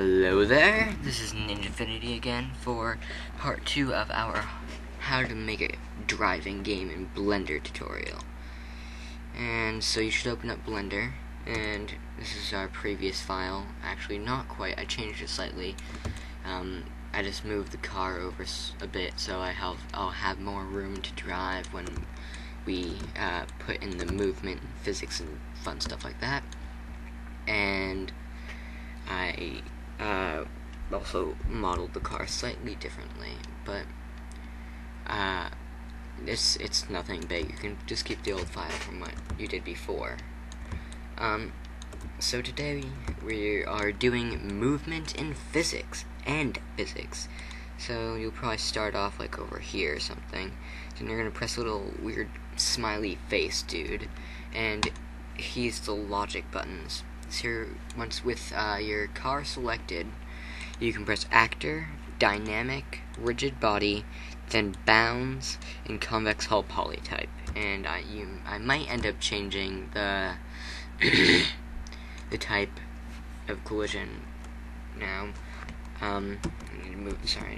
Hello there, this is ninjafinity again for part 2 of our how to make a driving game in Blender tutorial. And so you should open up Blender, and this is our previous file. Actually, not quite, I changed it slightly. I just moved the car over a bit so I'll have more room to drive when we put in the movement, physics, and fun stuff like that. And I also modeled the car slightly differently, but it's nothing big. You can just keep the old file from what you did before. So today we are doing movement in physics and physics. So you'll probably start off like over here or something. So you're gonna press a little weird smiley face dude, and he's the logic buttons. So once with your car selected, you can press actor, dynamic, rigid body, then bounds, and convex hull polytype. And I might end up changing the the type of collision now. I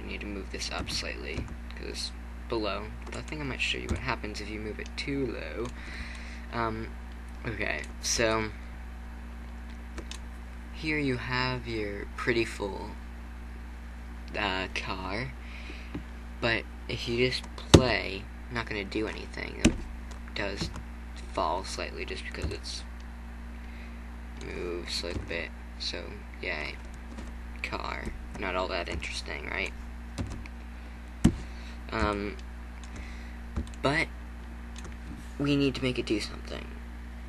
need to move this up slightly because it's below. But I think I might show you what happens if you move it too low. Okay, so here you have your pretty full car, but if you just play, not going to do anything. It does fall slightly just because it's moves like a bit. So yay, car, not all that interesting, right? But we need to make it do something.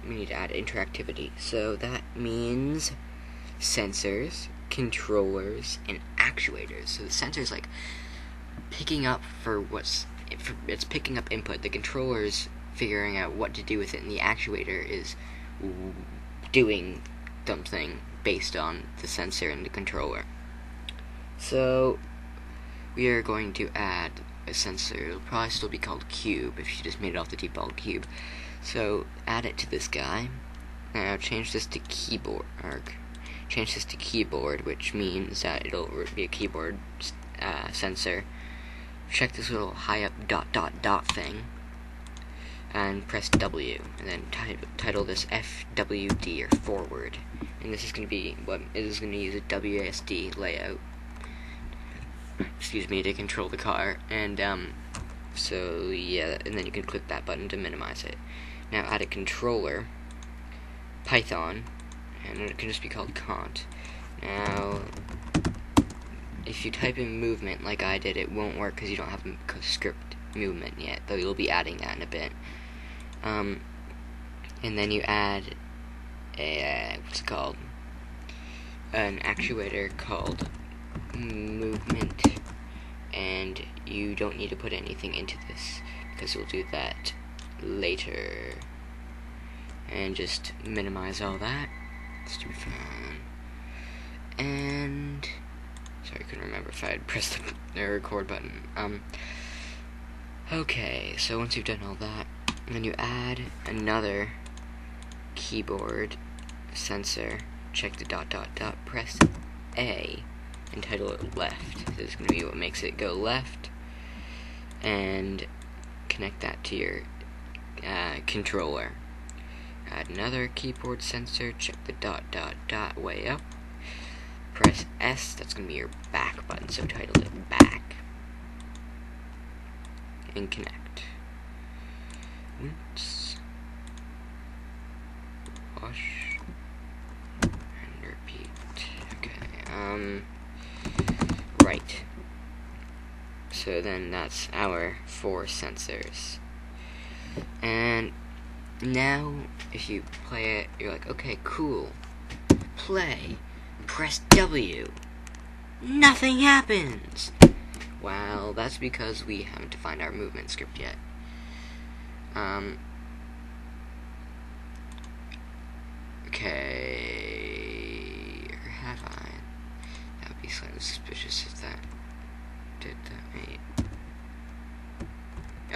We need to add interactivity. So that means sensors, controllers, and actuators. So the sensors like picking up it's picking up input. The controller's figuring out what to do with it, and the actuator is doing something based on the sensor and the controller. So we are going to add a sensor. It'll probably still be called cube if you just made it off the default cube. So add it to this guy. Now change this to keyboard. Which means that it'll be a keyboard sensor. Check this little high up ... thing, and press W, and then title this FWD, or forward. And this is going to be what it is going to use a WASD layout. Excuse me, to control the car. And so yeah, and then you can click that button to minimize it. Now add a controller, Python, and it can just be called cont. Now, if you type in movement like I did, it won't work because you don't have a script movement yet, though you'll be adding that in a bit. And then you add a, an actuator called movement, and you don't need to put anything into this because we'll do that later. And just minimize all that. This should be fun. And sorry, I couldn't remember if I had pressed the record button. Okay, so once you've done all that, then you add another keyboard sensor. Check the ... press A, and title it left. This is going to be what makes it go left. And connect that to your controller. Add another keyboard sensor, check the ... way up. Press S, that's going to be your back button, so title it back. And connect. Oops. Wash. And repeat. Okay, right. So then that's our 4 sensors. And now, if you play it, you're like, okay, cool. Play. Press W. Nothing happens. Well, that's because we haven't defined our movement script yet. Okay. Or have I? That would be slightly suspicious if that did that.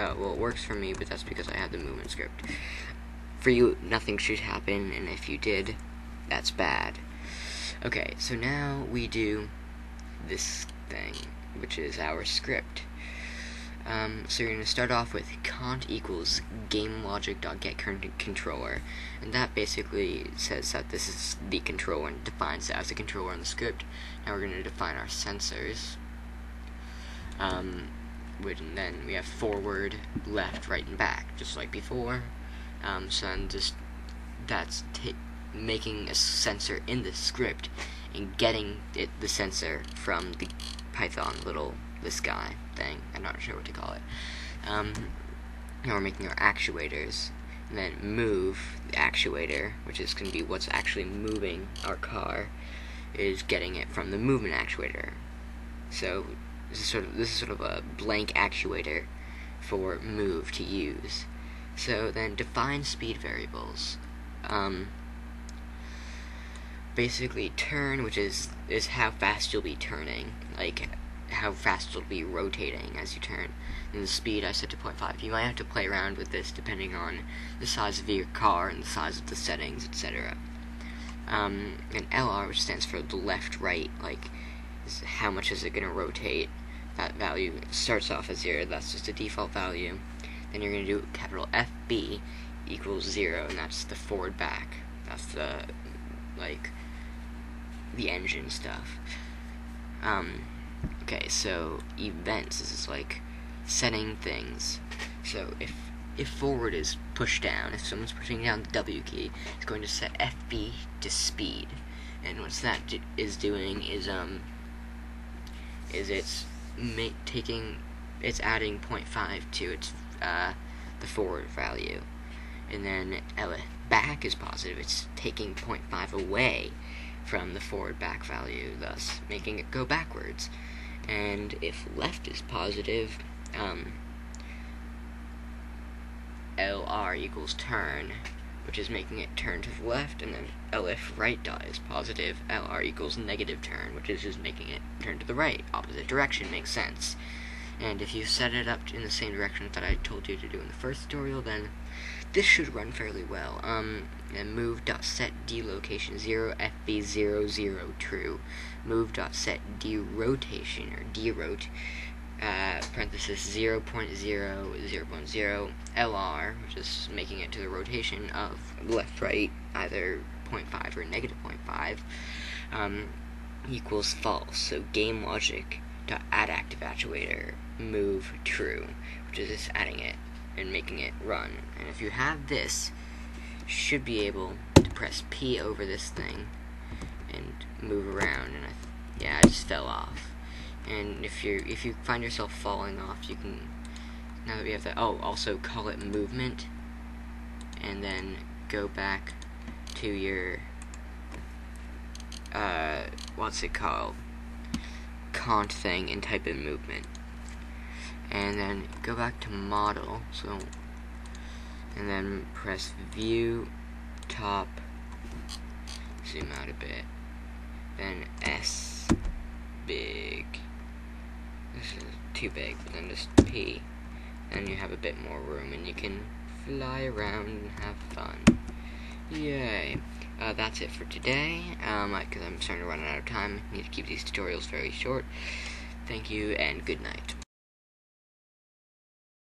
Oh, well, it works for me, but that's because I have the movement script. For you, nothing should happen, and if you did, that's bad. Okay, so now we do this thing, which is our script. So you're going to start off with cont equals gameLogic.getController, and that basically says that this is the controller and defines it as a controller in the script. Now we're going to define our sensors, and then we have forward, left, right, and back, just like before. So then that's making a sensor in the script and getting the sensor from the Python this guy thing. I'm not sure what to call it. Now we're making our actuators, and then move the actuator, which is going to be what's actually moving our car, is getting it from the movement actuator. So this is sort of a blank actuator for move to use. So then define speed variables. Basically turn, which is how fast you'll be turning, like how fast you'll be rotating as you turn. And the speed I set to 0.5. You might have to play around with this depending on the size of your car and the size of the settings, etc. And LR, which stands for the left, right, like how much is it going to rotate. That value starts off as 0, that's just a default value. Then you're going to do capital FB equals 0, and that's the forward back. That's the engine stuff. Okay, so events, this is like setting things. So if forward is pushed down, if someone's pushing down the W key, it's going to set FB to speed. And what that is doing is it's adding 0.5 to its the forward value. And then back is positive, it's taking 0.5 away from the forward back value, thus making it go backwards. And if left is positive, LR equals turn, which is making it turn to the left, and then if right dot is positive, LR equals negative turn, which is just making it turn to the right. Opposite direction makes sense. And if you set it up in the same direction that I told you to do in the first tutorial, then this should run fairly well. And move.set delocation 0 FB 00 true. Move.set derotation or derot parenthesis 0.0 0.0 LR, which is making it to the rotation of left right, either 0.5 or negative 0.5, equals false. So game logic dot add active actuator move true, which is just adding it and making it run. And if you have this, you should be able to press P over this thing and move around. And I just fell off. And if you find yourself falling off, you can, now that we have that, also call it movement, and then go back to your what's it called, cont thing, and type in movement. And then go back to model, and then press view, top, zoom out a bit, then S, big, this is too big, but then just P, then you have a bit more room, and you can fly around and have fun. Yay. That's it for today, because I'm starting to run out of time. I need to keep these tutorials very short. Thank you, and good night.